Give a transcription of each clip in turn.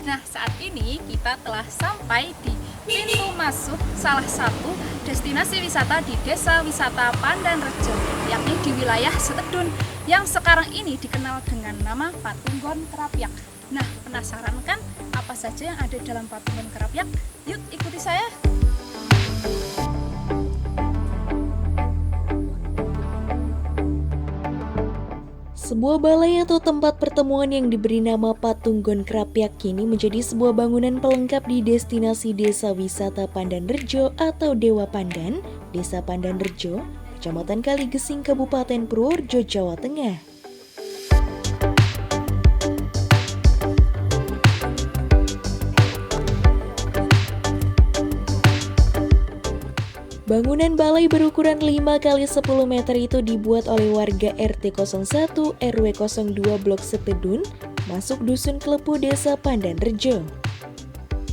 Nah, saat ini kita telah sampai di pintu masuk salah satu destinasi wisata di Desa Wisata Pandanrejo, yakni di wilayah Setedun yang sekarang ini dikenal dengan nama Patunggon Krapyak. Nah, penasaran kan apa saja yang ada dalam Patunggon Krapyak? Yuk ikuti saya. Sebuah balai atau tempat pertemuan yang diberi nama Patunggon Krapyak kini menjadi sebuah bangunan pelengkap di destinasi Desa Wisata Pandanrejo atau Dewa Pandan, Desa Pandanrejo, Kecamatan Kaligesing, Kabupaten Purworejo, Jawa Tengah. Bangunan balai berukuran 5 kali 10 meter itu dibuat oleh warga RT 01 RW 02 Blok Setedun, masuk Dusun Klepu, Desa Pandanrejo.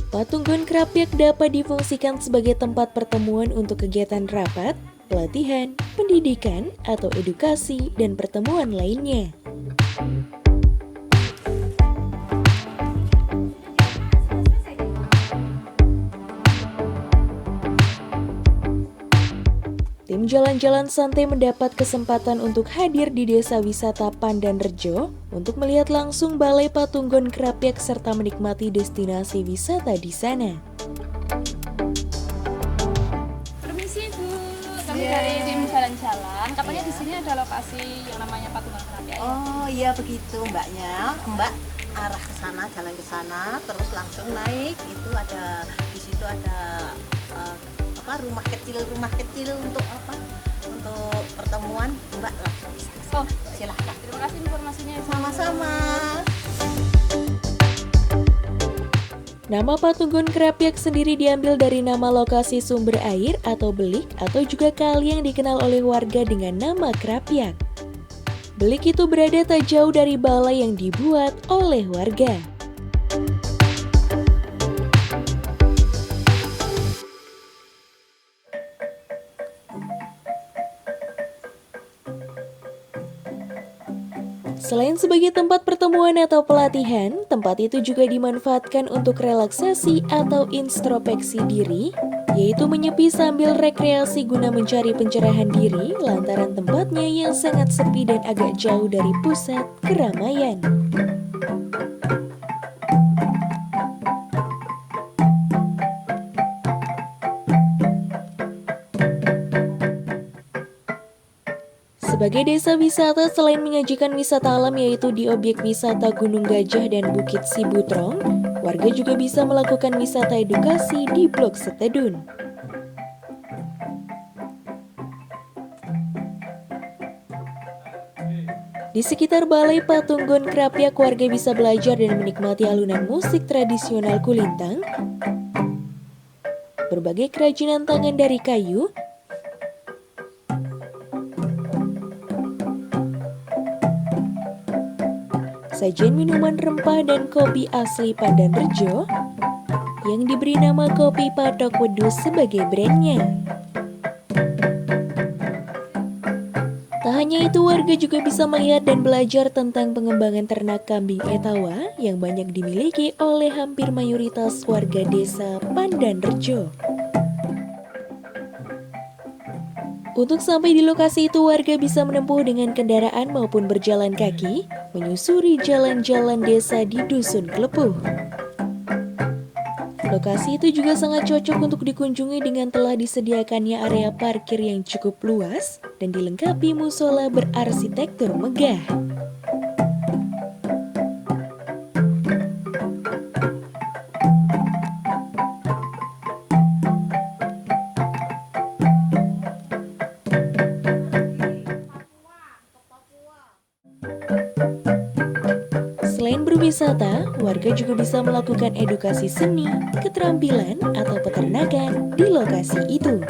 Patunggon Krapyak dapat difungsikan sebagai tempat pertemuan untuk kegiatan rapat, pelatihan, pendidikan, atau edukasi, dan pertemuan lainnya. Tim Jalan-Jalan Santai mendapat kesempatan untuk hadir di Desa Wisata Pandanrejo untuk melihat langsung Balai Patunggon Krapyak serta menikmati destinasi wisata di sana. Permisi Bu, kami dari tim Jalan-Jalan. Katanya di sini ada lokasi yang namanya Patunggon Krapyak. Oh iya begitu mbaknya, mbak arah ke sana, jalan ke sana, terus langsung naik. Itu ada di situ ada rumah kecil untuk apa? Untuk pertemuan, mbak langsung. Oh, Silahkan. terima kasih informasinya. Sama-sama. Nama Patunggon Krapyak sendiri diambil dari nama lokasi sumber air atau belik atau juga kali yang dikenal oleh warga dengan nama Krapyak. Belik itu berada tak jauh dari balai yang dibuat oleh warga. Selain sebagai tempat pertemuan atau pelatihan, tempat itu juga dimanfaatkan untuk relaksasi atau introspeksi diri, yaitu menyepi sambil rekreasi guna mencari pencerahan diri lantaran tempatnya yang sangat sepi dan agak jauh dari pusat keramaian. Sebagai desa wisata, selain menyajikan wisata alam yaitu di objek wisata Gunung Gajah dan Bukit Sibutrong, warga juga bisa melakukan wisata edukasi di Blok Setedun. Di sekitar Balai Patunggon Krapyak, warga bisa belajar dan menikmati alunan musik tradisional kulintang, berbagai kerajinan tangan dari kayu, sajian minuman rempah dan kopi asli Pandanrejo yang diberi nama Kopi Patok Wedus sebagai brandnya. Tak hanya itu, warga juga bisa melihat dan belajar tentang pengembangan ternak kambing etawa yang banyak dimiliki oleh hampir mayoritas warga desa Pandanrejo. Untuk sampai di lokasi itu, warga bisa menempuh dengan kendaraan maupun berjalan kaki, menyusuri jalan-jalan desa di Dusun Klepuh. Lokasi itu juga sangat cocok untuk dikunjungi dengan telah disediakannya area parkir yang cukup luas dan dilengkapi musola berarsitektur megah. berwisata, warga juga bisa melakukan edukasi seni, keterampilan, atau peternakan di lokasi itu.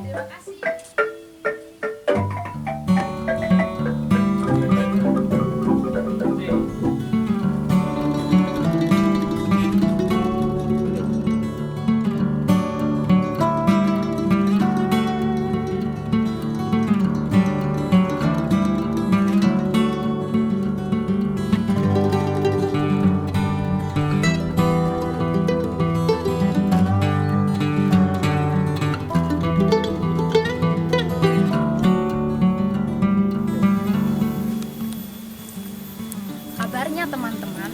Terima kasih. Kabarnya teman-teman,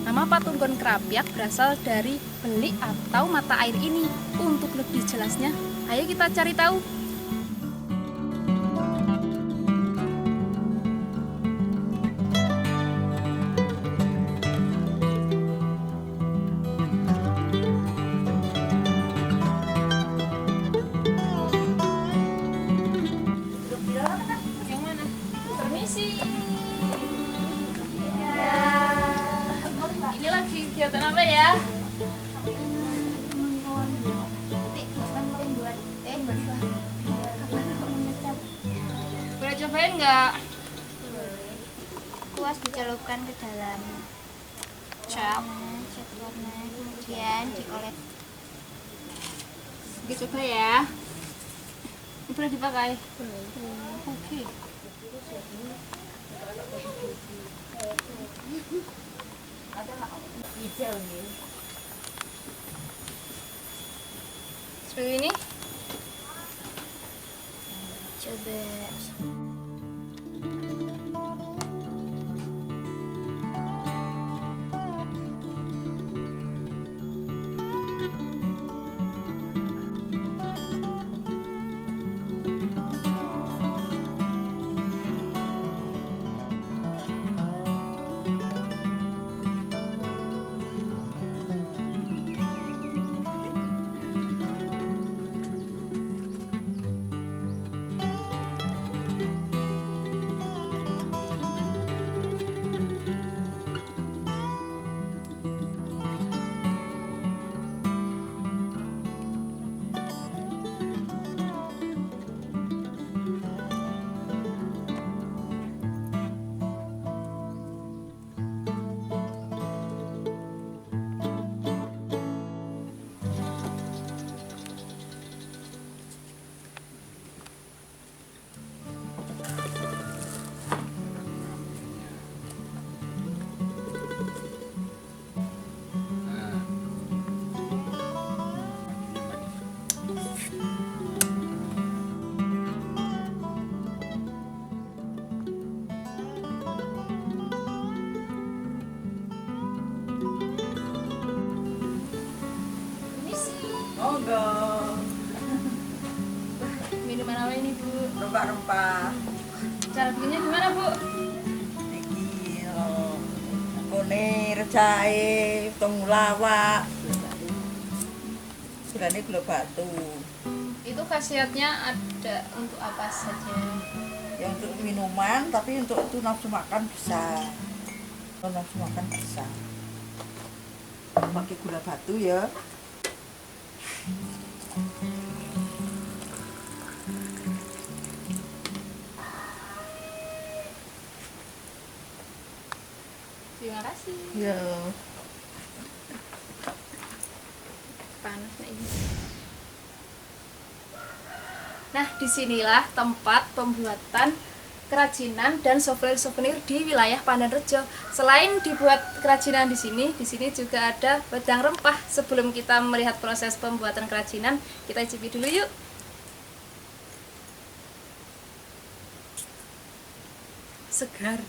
nama Patunggon Krapyak berasal dari belik atau mata air ini. Untuk lebih jelasnya, ayo kita cari tahu. Yang mana? Permisi. Ini lagi kegiatan apa ya? Boleh cobain nggak? Kuas dicelupkan ke dalam Cap. cat warna, kemudian dioles. Oke, coba ya. Ini boleh dipakai? Oke. Seperti ini. Coba. Monggo. Minuman apa ini, Bu? Rempah-rempah. Cara bikinnya gimana, Bu? Iki kunir, jahe, temulawak. Gulane gula batu. Itu khasiatnya ada untuk apa saja? Ya untuk minuman, tapi untuk itu nafsu makan bisa. Kalau nafsu makan bisa. Pakai gula batu ya. Terima kasih. Ya. Panas ini. Nah, disinilah tempat pembuatan kerajinan dan souvenir di wilayah Pandanrejo. Selain dibuat kerajinan di sini juga ada wedang rempah. Sebelum kita melihat proses pembuatan kerajinan, kita icipi dulu yuk. segar.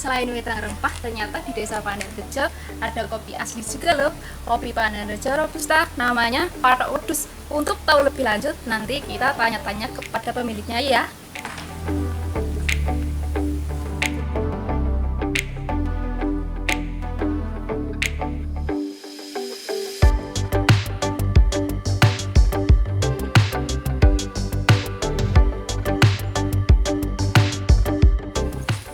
Selain wedang rempah, ternyata di Desa Panenrejo ada kopi asli juga loh. Kopi Panenrejo Robusta, namanya Patok Wedhus. Untuk tahu lebih lanjut, nanti kita tanya-tanya kepada pemiliknya ya.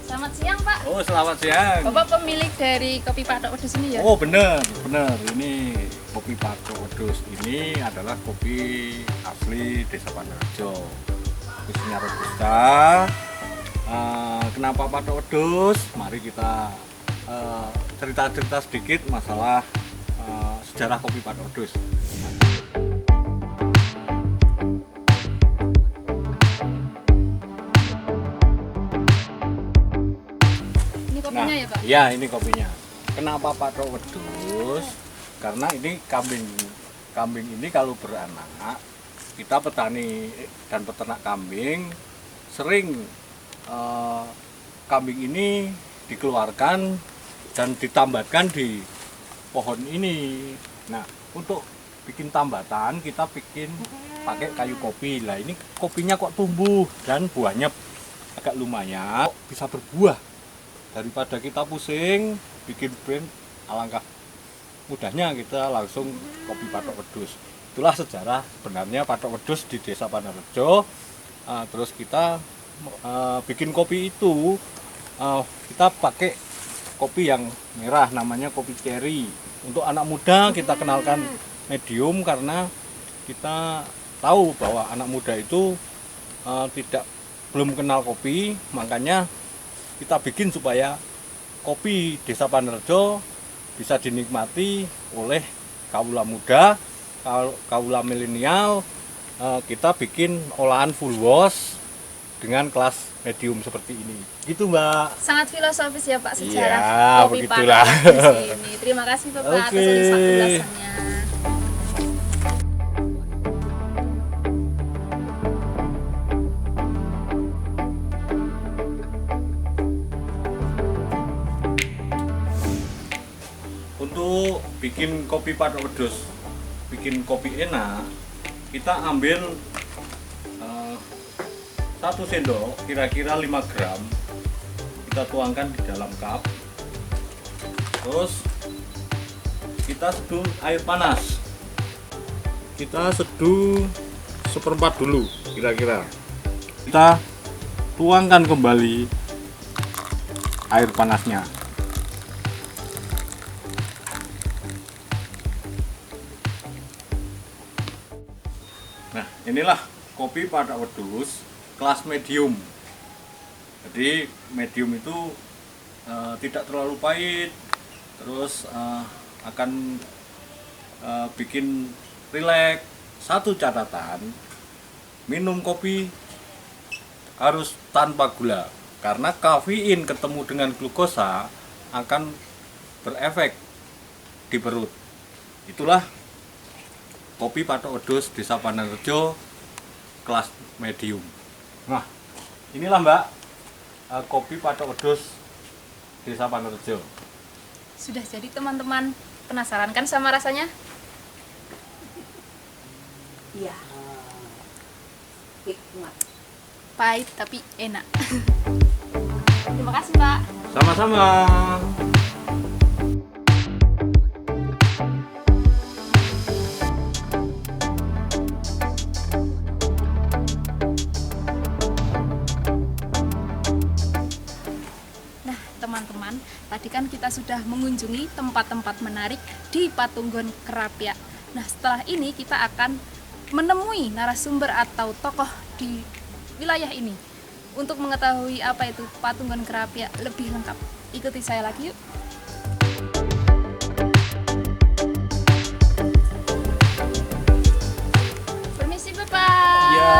Selamat siang Pak. Oh, selamat siang. Bapak pemilik dari kopi Patok Wedhus ini ya? Oh, benar. Ini kopi Patok Wedhus ini adalah kopi asli Desa Panenrejo. Khususnya Robusta. Kenapa Patok Wedhus? Mari kita cerita-cerita sedikit masalah sejarah kopi Patok Wedhus. Ini kopinya ya Pak? Iya, ini kopinya. Kenapa Patok Wedhus? Karena ini kambing ini kalau beranak, kita petani dan peternak kambing sering kambing ini dikeluarkan dan ditambatkan di pohon ini. Nah, untuk bikin tambatan kita bikin pakai kayu kopi. Lah ini kopinya kok tumbuh dan buahnya agak lumayan, kok bisa berbuah. Daripada kita pusing bikin brand, alangkah mudahnya kita langsung kopi Patok Wedhus. Itulah sejarah sebenarnya Patok Wedhus di Desa Panenrejo. Terus kita bikin kopi itu kita pakai kopi yang merah, namanya kopi cherry. Untuk anak muda kita kenalkan medium karena kita tahu bahwa anak muda itu belum kenal kopi, makanya kita bikin supaya kopi Desa Panenrejo bisa dinikmati oleh kaula muda, kaula milenial. Kita bikin olahan full wash dengan kelas medium seperti ini. Gitu, Mbak. Sangat filosofis ya Pak sejarah Iya, kopi begitulah. Patok Wedhus ini. Terima kasih Bapak atas Oke. ulasannya. Untuk bikin kopi Patok Wedhus, bikin kopi enak, kita ambil 1 sendok, kira-kira 5 gram, kita tuangkan di dalam cup. Terus kita seduh air panas, kita seduh 1/4 dulu kira-kira. Kita tuangkan kembali air panasnya. Nah, inilah kopi Patok Wedhus kelas medium. Jadi medium itu tidak terlalu pahit, terus akan bikin rileks. Satu catatan, minum kopi harus tanpa gula, karena kafein ketemu dengan glukosa akan berefek di perut. Itulah kopi Patok Wedhus Desa Panenrejo kelas medium. Nah, inilah Mbak kopi Patok Wedhus Desa Panenrejo. Sudah jadi teman-teman, penasaran kan sama rasanya? Iya. Hikmat. Pahit tapi enak. Terima kasih Pak. Sama-sama. Nah teman-teman, tadi kan kita sudah mengunjungi tempat-tempat menarik di Patunggon Kerapia. Nah setelah ini kita akan menemui narasumber atau tokoh di wilayah ini. Untuk mengetahui apa itu Patungan Kerapia lebih lengkap, ikuti saya lagi yuk. Permisi Bapak. Ya,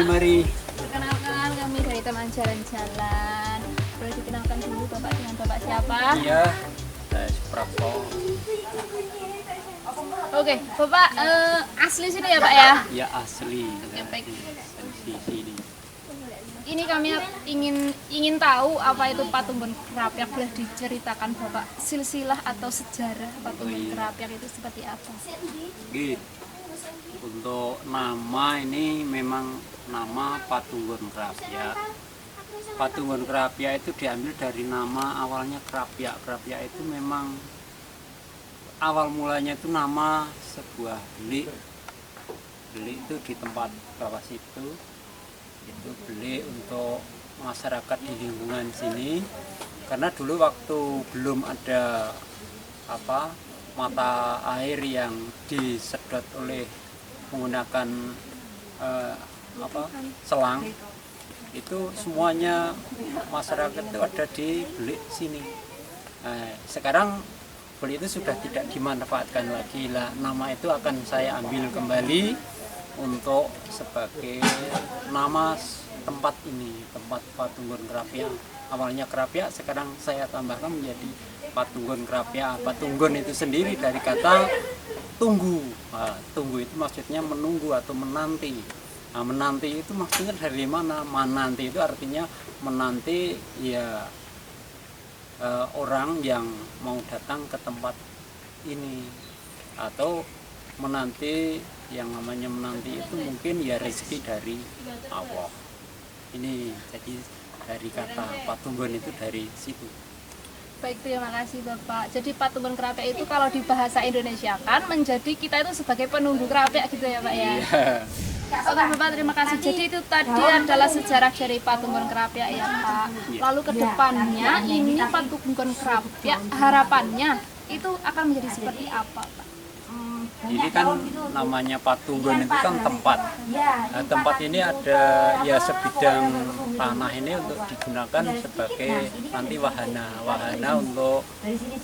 mari. Perkenalkan, kami dari teman jalan-jalan. Boleh dikenalkan dulu Bapak dengan Bapak siapa? Iya, saya Suprapto. Oke, Bapak asli sini ya Pak ya? Ya asli. Oke, baik. Di sini. Ini kami ingin tahu apa itu Patungan Kerapiak. Boleh diceritakan Bapak silsilah atau sejarah Patungan Kerapiak itu seperti apa? Oke. Untuk nama ini memang nama Patungan Kerapiak. Patungan Kerapiak itu diambil dari nama awalnya Kerapiak. Kerapiak itu memang awal mulanya itu nama sebuah belik. Belik itu di tempat bawah situ. Itu belik untuk masyarakat di lingkungan sini. Karena dulu waktu belum ada mata air yang disedot oleh menggunakan selang, itu semuanya masyarakat itu ada di belik sini. Sekarang belik itu sudah tidak dimanfaatkan lagi lah. Nama itu akan saya ambil kembali untuk sebagai nama tempat ini, tempat Patungan Kerapiak. Awalnya Kerapiak, sekarang saya tambahkan menjadi Patungan Kerapiak. Patungan itu sendiri dari kata tunggu. Tunggu itu maksudnya menunggu atau menanti. Menanti itu maksudnya dari mana? Menanti itu artinya menanti ya orang yang mau datang ke tempat ini, atau menanti, yang namanya menanti itu mungkin ya rezeki dari Allah. Ini jadi dari kata Patungan itu dari situ. Baik, terima kasih Bapak. Jadi Patungan Kerapiak itu kalau di bahasa Indonesia kan menjadi kita itu sebagai penunggu kerapiak gitu ya Pak ya? Iya. Oke Bapak, terima kasih. Jadi itu tadi adalah sejarah dari Patungan Kerapiak ya Pak. Lalu ke depannya ini Patungan Kerapiak harapannya itu akan menjadi seperti apa Pak? Ini kan namanya Patungan itu kan tempat. Nah, tempat ini ada ya sebidang tanah ini untuk digunakan sebagai nanti wahana untuk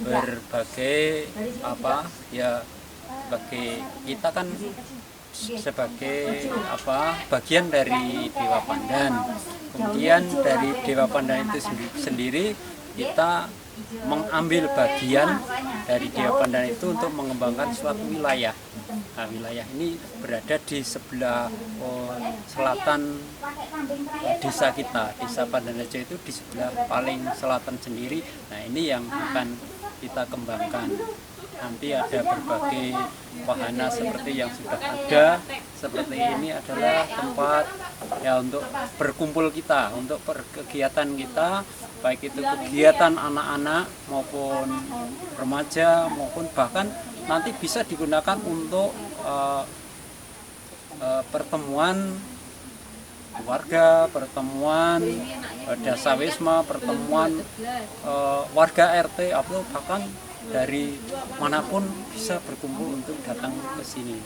berbagai sebagai kita kan sebagai bagian dari Dewa Pandan. Kemudian dari Dewa Pandan itu sendiri kita mengambil bagian dari Dewa Pandan itu untuk mengembangkan suatu wilayah. Nah, wilayah ini berada di sebelah selatan desa kita. Desa Pandanrejo itu di sebelah paling selatan sendiri. Nah, ini yang akan kita kembangkan. Nanti ada berbagai wahana seperti yang sudah ada. Seperti ini adalah tempat ya untuk berkumpul kita, untuk kegiatan kita, baik itu kegiatan anak-anak maupun remaja maupun bahkan nanti bisa digunakan untuk pertemuan warga, pertemuan dasawisma, pertemuan warga RT, atau bahkan dari manapun bisa berkumpul untuk datang ke sini.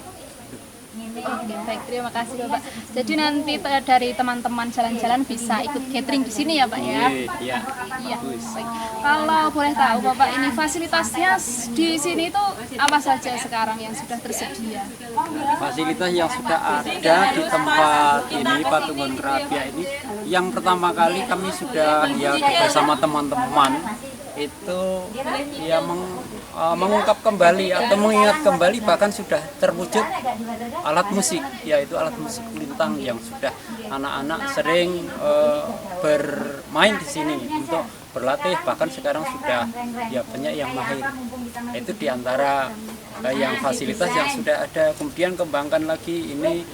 Oke, baik, terima kasih Bapak. Jadi nanti dari teman-teman jalan-jalan bisa ikut catering di sini ya Pak ya? Iya. Iya. Baik. Kalau boleh tahu Bapak, ini fasilitasnya di sini itu apa saja sekarang yang sudah tersedia? Fasilitas yang sudah ada di tempat ini Patungan Kerapiak ini, yang pertama kali kami sudah bersama teman-teman itu ya mengungkap kembali atau mengingat kembali, bahkan sudah terwujud alat musik, yaitu alat musik lintang yang sudah anak-anak sering bermain di sini untuk berlatih, bahkan sekarang sudah ya banyak yang mahir. Itu diantara yang fasilitas yang sudah ada. Kemudian kembangkan lagi ini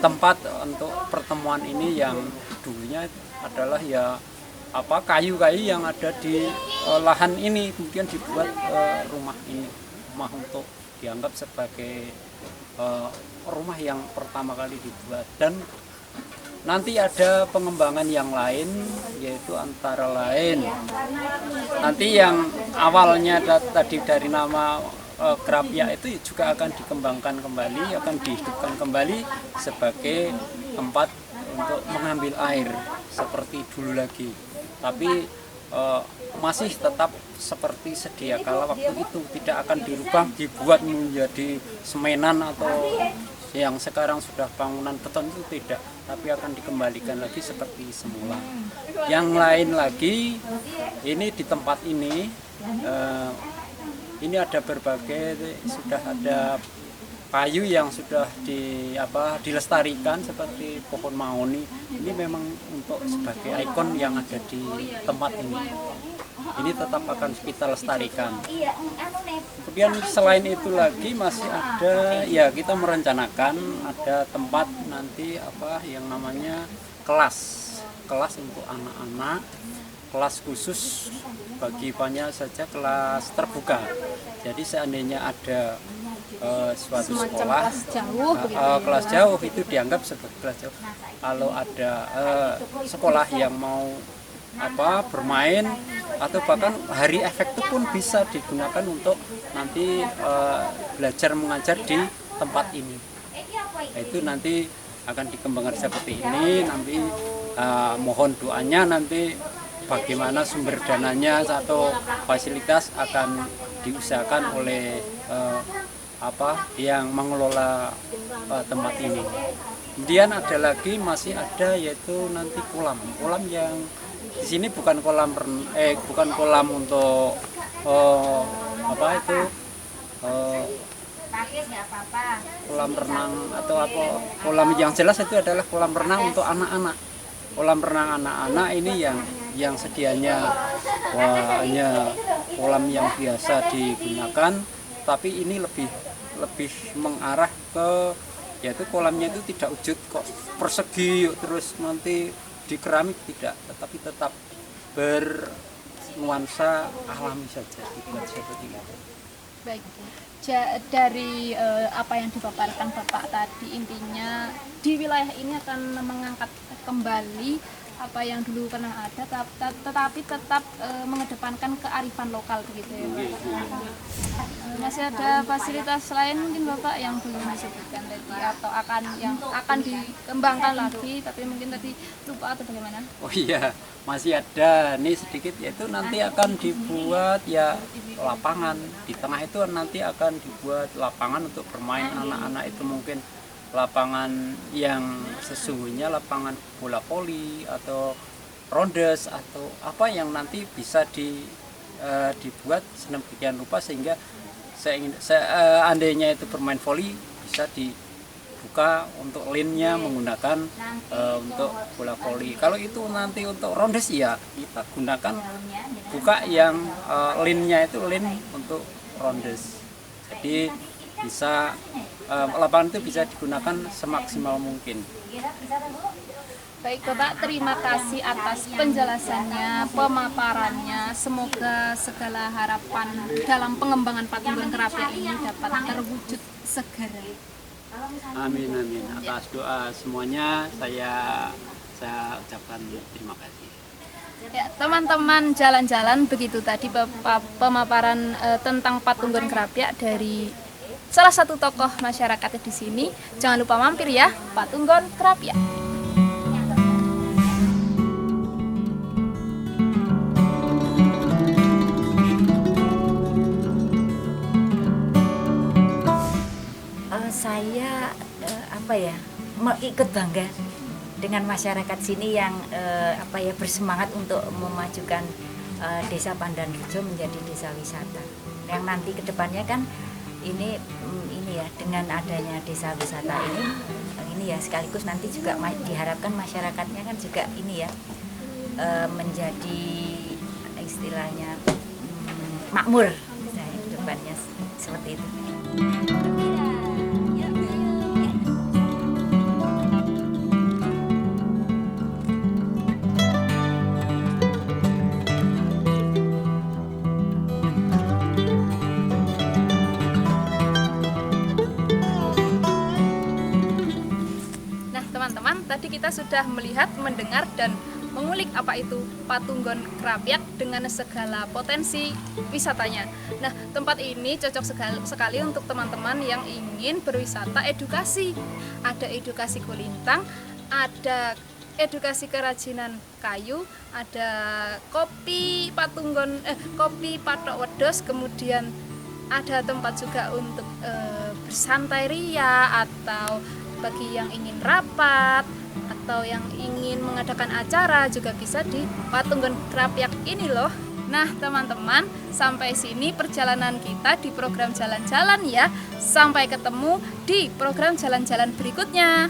tempat untuk pertemuan ini yang dulunya adalah ya kayu-kayu yang ada di lahan ini, kemudian dibuat rumah ini, rumah untuk dianggap sebagai rumah yang pertama kali dibuat. Dan nanti ada pengembangan yang lain, yaitu antara lain nanti yang awalnya tadi dari nama Kerapiak itu juga akan dikembangkan kembali, akan dihidupkan kembali sebagai tempat untuk mengambil air seperti dulu lagi, tapi masih tetap seperti sedia kala waktu itu, tidak akan dirubah dibuat menjadi semenan atau yang sekarang sudah bangunan beton itu tidak, tapi akan dikembalikan lagi seperti semula. Yang lain lagi, ini di tempat ini ada berbagai, sudah ada kayu yang sudah dilestarikan seperti pohon mahoni. Ini memang untuk sebagai ikon yang ada di tempat ini. Ini tetap akan kita lestarikan. Kemudian selain itu lagi masih ada, ya kita merencanakan ada tempat nanti yang namanya kelas untuk anak-anak, kelas khusus bagi banyak saja, kelas terbuka. Jadi seandainya ada suatu sekolah kelas jauh itu dianggap sebagai kelas jauh. Kalau ada sekolah yang mau bermain atau bahkan hari efektif pun bisa digunakan untuk nanti belajar mengajar di tempat ini. Nah, itu nanti akan dikembangkan seperti ini. Nanti mohon doanya, nanti bagaimana sumber dananya atau fasilitas akan diusahakan oleh yang mengelola tempat ini. Kemudian ada lagi, masih ada, yaitu nanti kolam yang di sini bukan kolam untuk kolam renang atau kolam yang jelas itu adalah kolam renang untuk anak-anak. Kolam renang anak-anak ini yang sedianya hanya kolam yang biasa digunakan, tapi ini lebih mengarah ke, yaitu kolamnya itu tidak wujud kok persegi terus nanti di keramik, tidak, tetapi tetap bernuansa alami saja, dibuat seperti itu. Baik, dari apa yang dipaparkan Bapak tadi, intinya di wilayah ini akan mengangkat kembali apa yang dulu pernah ada, tetapi tetap mengedepankan kearifan lokal begitu ya Bapak. Masih ada fasilitas lain mungkin Bapak yang belum disebutkan tadi, atau yang akan dikembangkan lagi tapi mungkin tadi lupa atau bagaimana? Oh iya, masih ada nih sedikit, yaitu nanti akan dibuat lapangan di tengah itu, nanti akan dibuat lapangan untuk bermain anak-anak itu, mungkin lapangan yang sesungguhnya lapangan bola voli atau rondes atau apa yang nanti bisa dibuat sedemikian rupa sehingga seandainya itu bermain voli bisa dibuka untuk lane-nya menggunakan untuk bola voli. Kalau itu nanti untuk rondes ya kita gunakan buka yang lane-nya itu lane untuk rondes. Jadi bisa lapangan itu bisa digunakan semaksimal mungkin. Baik Bapak, terima kasih atas penjelasannya, pemaparannya. Semoga segala harapan dalam pengembangan Patunggon Kerapiak ini dapat terwujud segera. Amin amin. Atas doa semuanya saya ucapkan terima kasih. Ya, teman-teman, jalan-jalan begitu tadi pemaparan tentang Patunggon Kerapiak dari salah satu tokoh masyarakat di sini. Jangan lupa mampir ya, Patunggon Kerapiak. Saya ikut bangga dengan masyarakat sini yang bersemangat untuk memajukan Desa Pandanrejo menjadi desa wisata. Yang nanti kedepannya kan ini ya, dengan adanya desa wisata ini ya sekaligus nanti juga diharapkan masyarakatnya kan juga ini ya menjadi istilahnya makmur, misalnya kedepannya seperti itu. Tadi kita sudah melihat, mendengar, dan mengulik apa itu Patunggon Kerapiak dengan segala potensi wisatanya. Nah, tempat ini cocok sekali untuk teman-teman yang ingin berwisata edukasi. Ada edukasi kulintang, ada edukasi kerajinan kayu, ada kopi kopi patok wedhus, kemudian ada tempat juga untuk bersantai ria, atau bagi yang ingin rapat atau yang ingin mengadakan acara juga bisa di Patunggon Krapyak ini loh. Nah teman-teman, sampai sini perjalanan kita di program jalan-jalan ya. Sampai ketemu di program jalan-jalan berikutnya.